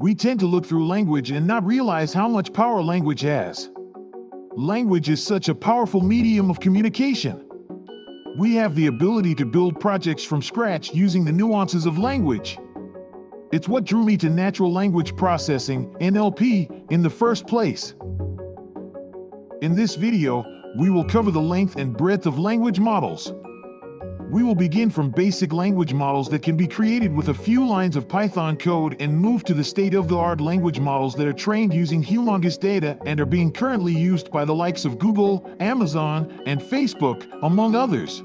We tend to look through language and not realize how much power language has. Language is such a powerful medium of communication. We have the ability to build projects from scratch using the nuances of language. It's what drew me to natural language processing, NLP, in the first place. In this video, we will cover the length and breadth of language models. We will begin from basic language models that can be created with a few lines of Python code and move to the state-of-the-art language models that are trained using humongous data and are being currently used by the likes of Google, Amazon, and Facebook, among others.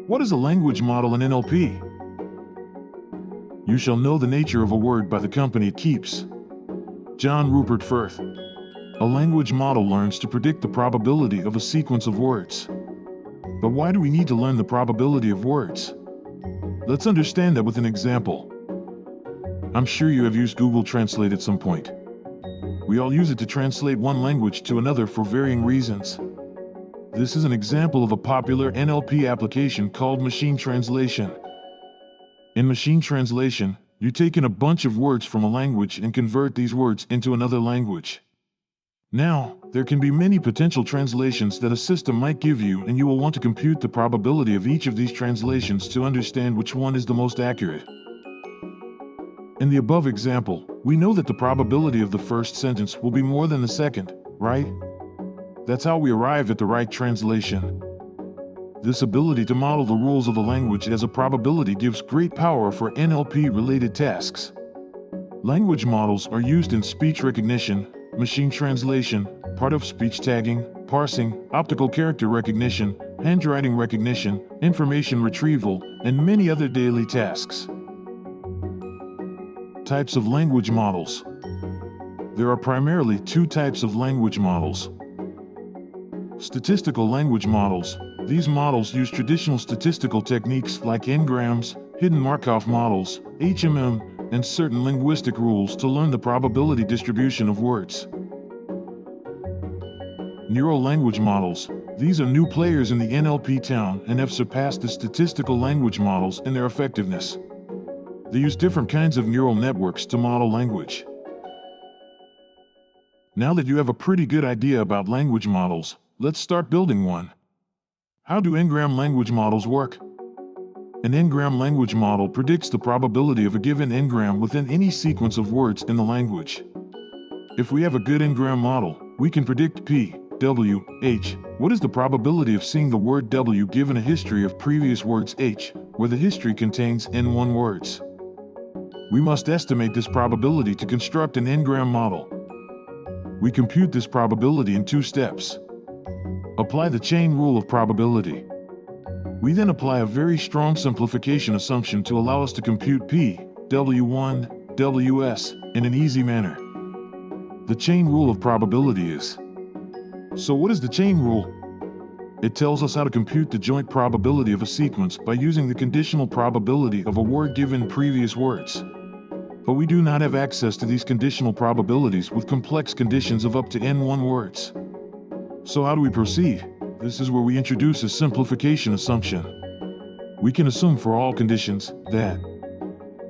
What is a language model in NLP? You shall know the nature of a word by the company it keeps. John Rupert Firth. A language model learns to predict the probability of a sequence of words. But why do we need to learn the probability of words? Let's understand that with an example. I'm sure you have used Google Translate at some point. We all use it to translate one language to another for varying reasons. This is an example of a popular NLP application called machine translation. In machine translation, you take in a bunch of words from a language and convert these words into another language. Now, there can be many potential translations that a system might give you, and you will want to compute the probability of each of these translations to understand which one is the most accurate. In the above example, we know that the probability of the first sentence will be more than the second, right? That's how we arrive at the right translation. This ability to model the rules of the language as a probability gives great power for NLP-related tasks. Language models are used in speech recognition, machine translation, part-of-speech tagging, parsing, optical character recognition, handwriting recognition, information retrieval, and many other daily tasks. Types of language models. There are primarily two types of language models. Statistical language models. These models use traditional statistical techniques like n-grams, hidden Markov models, HMM, and certain linguistic rules to learn the probability distribution of words. Neural language models. These are new players in the NLP town and have surpassed the statistical language models in their effectiveness. They use different kinds of neural networks to model language. Now that you have a pretty good idea about language models, let's start building one. How do n-gram language models work? An n-gram language model predicts the probability of a given n-gram within any sequence of words in the language. If we have a good n-gram model, we can predict P, W, H. What is the probability of seeing the word W given a history of previous words H, where the history contains n1 words? We must estimate this probability to construct an n-gram model. We compute this probability in two steps. Apply the chain rule of probability. We then apply a very strong simplification assumption to allow us to compute P, W1, Ws in an easy manner. The chain rule of probability is. So what is the chain rule? It tells us how to compute the joint probability of a sequence by using the conditional probability of a word given previous words. But we do not have access to these conditional probabilities with complex conditions of up to n1 words. So how do we proceed? This is where we introduce a simplification assumption. We can assume for all conditions that.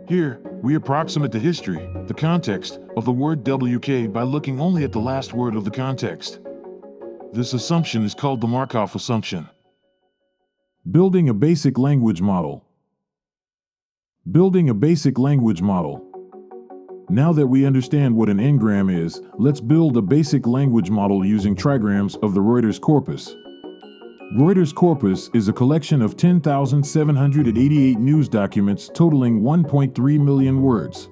Here, we approximate the history, the context, of the word WK by looking only at the last word of the context. This assumption is called the Markov assumption. Building a basic language model. Building a basic language model. Now that we understand what an n-gram is, let's build a basic language model using trigrams of the Reuters corpus. Reuters corpus is a collection of 10,788 news documents totaling 1.3 million words.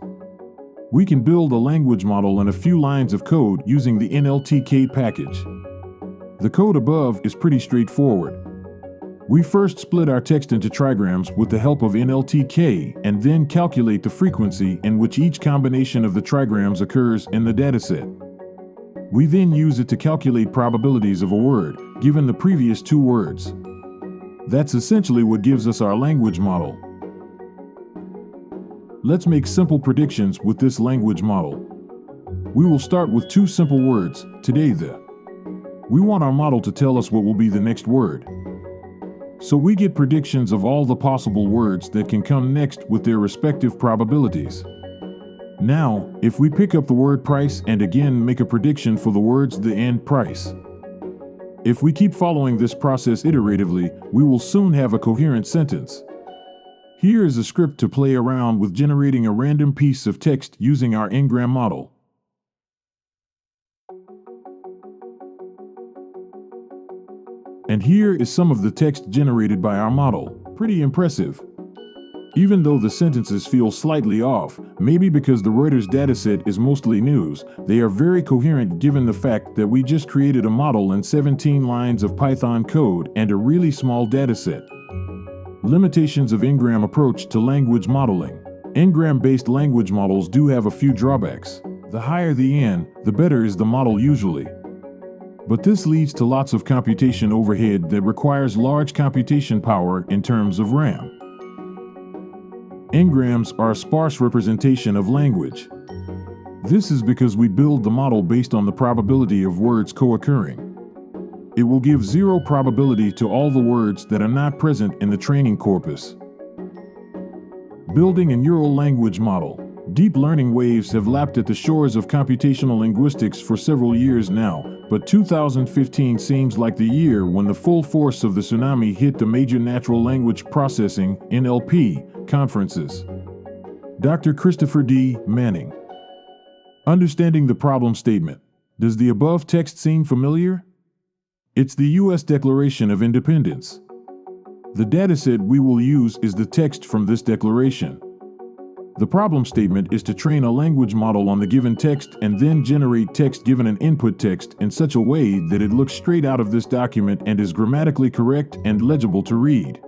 We can build a language model in a few lines of code using the NLTK package. The code above is pretty straightforward. We first split our text into trigrams with the help of NLTK and then calculate the frequency in which each combination of the trigrams occurs in the dataset. We then use it to calculate probabilities of a word, given the previous two words. That's essentially what gives us our language model. Let's make simple predictions with this language model. We will start with two simple words, today the. We want our model to tell us what will be the next word. So we get predictions of all the possible words that can come next with their respective probabilities. Now, if we pick up the word price and again make a prediction for the words the and price. If we keep following this process iteratively, we will soon have a coherent sentence. Here is a script to play around with generating a random piece of text using our Ngram model. And here is some of the text generated by our model. Pretty impressive. Even though the sentences feel slightly off, maybe because the Reuters dataset is mostly news, they are very coherent given the fact that we just created a model and 17 lines of Python code and a really small dataset. Limitations of Ngram approach to language modeling. Ngram-based language models do have a few drawbacks. The higher the N, the better is the model usually. But this leads to lots of computation overhead that requires large computation power in terms of RAM. Ngrams are a sparse representation of language. This is because we build the model based on the probability of words co-occurring. It will give zero probability to all the words that are not present in the training corpus. Building a neural language model. Deep learning waves have lapped at the shores of computational linguistics for several years now, but 2015 seems like the year when the full force of the tsunami hit the major natural language processing (NLP) conferences. Dr. Christopher D. Manning. Understanding the problem statement. Does the above text seem familiar? It's the U.S. Declaration of Independence. The dataset we will use is the text from this declaration. The problem statement is to train a language model on the given text and then generate text given an input text in such a way that it looks straight out of this document and is grammatically correct and legible to read.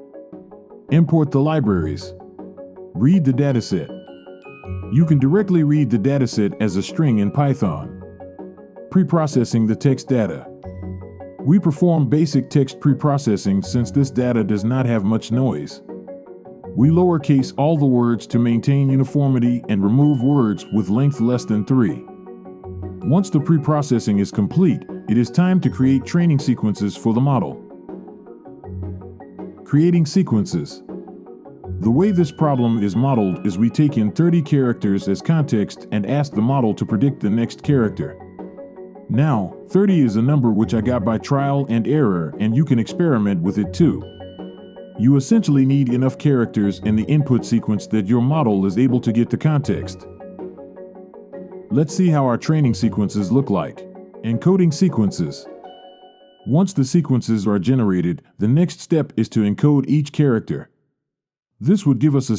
Import the libraries. Read the dataset. You can directly read the dataset as a string in Python. Pre-processing the text data. We perform basic text pre-processing since this data does not have much noise. We lowercase all the words to maintain uniformity and remove words with length less than 3. Once the pre-processing is complete, it is time to create training sequences for the model. Creating sequences. The way this problem is modeled is we take in 30 characters as context and ask the model to predict the next character. Now, 30 is a number which I got by trial and error, and you can experiment with it too. You essentially need enough characters in the input sequence that your model is able to get the context. Let's see how our training sequences look like. Encoding sequences. Once the sequences are generated, the next step is to encode each character. This would give us a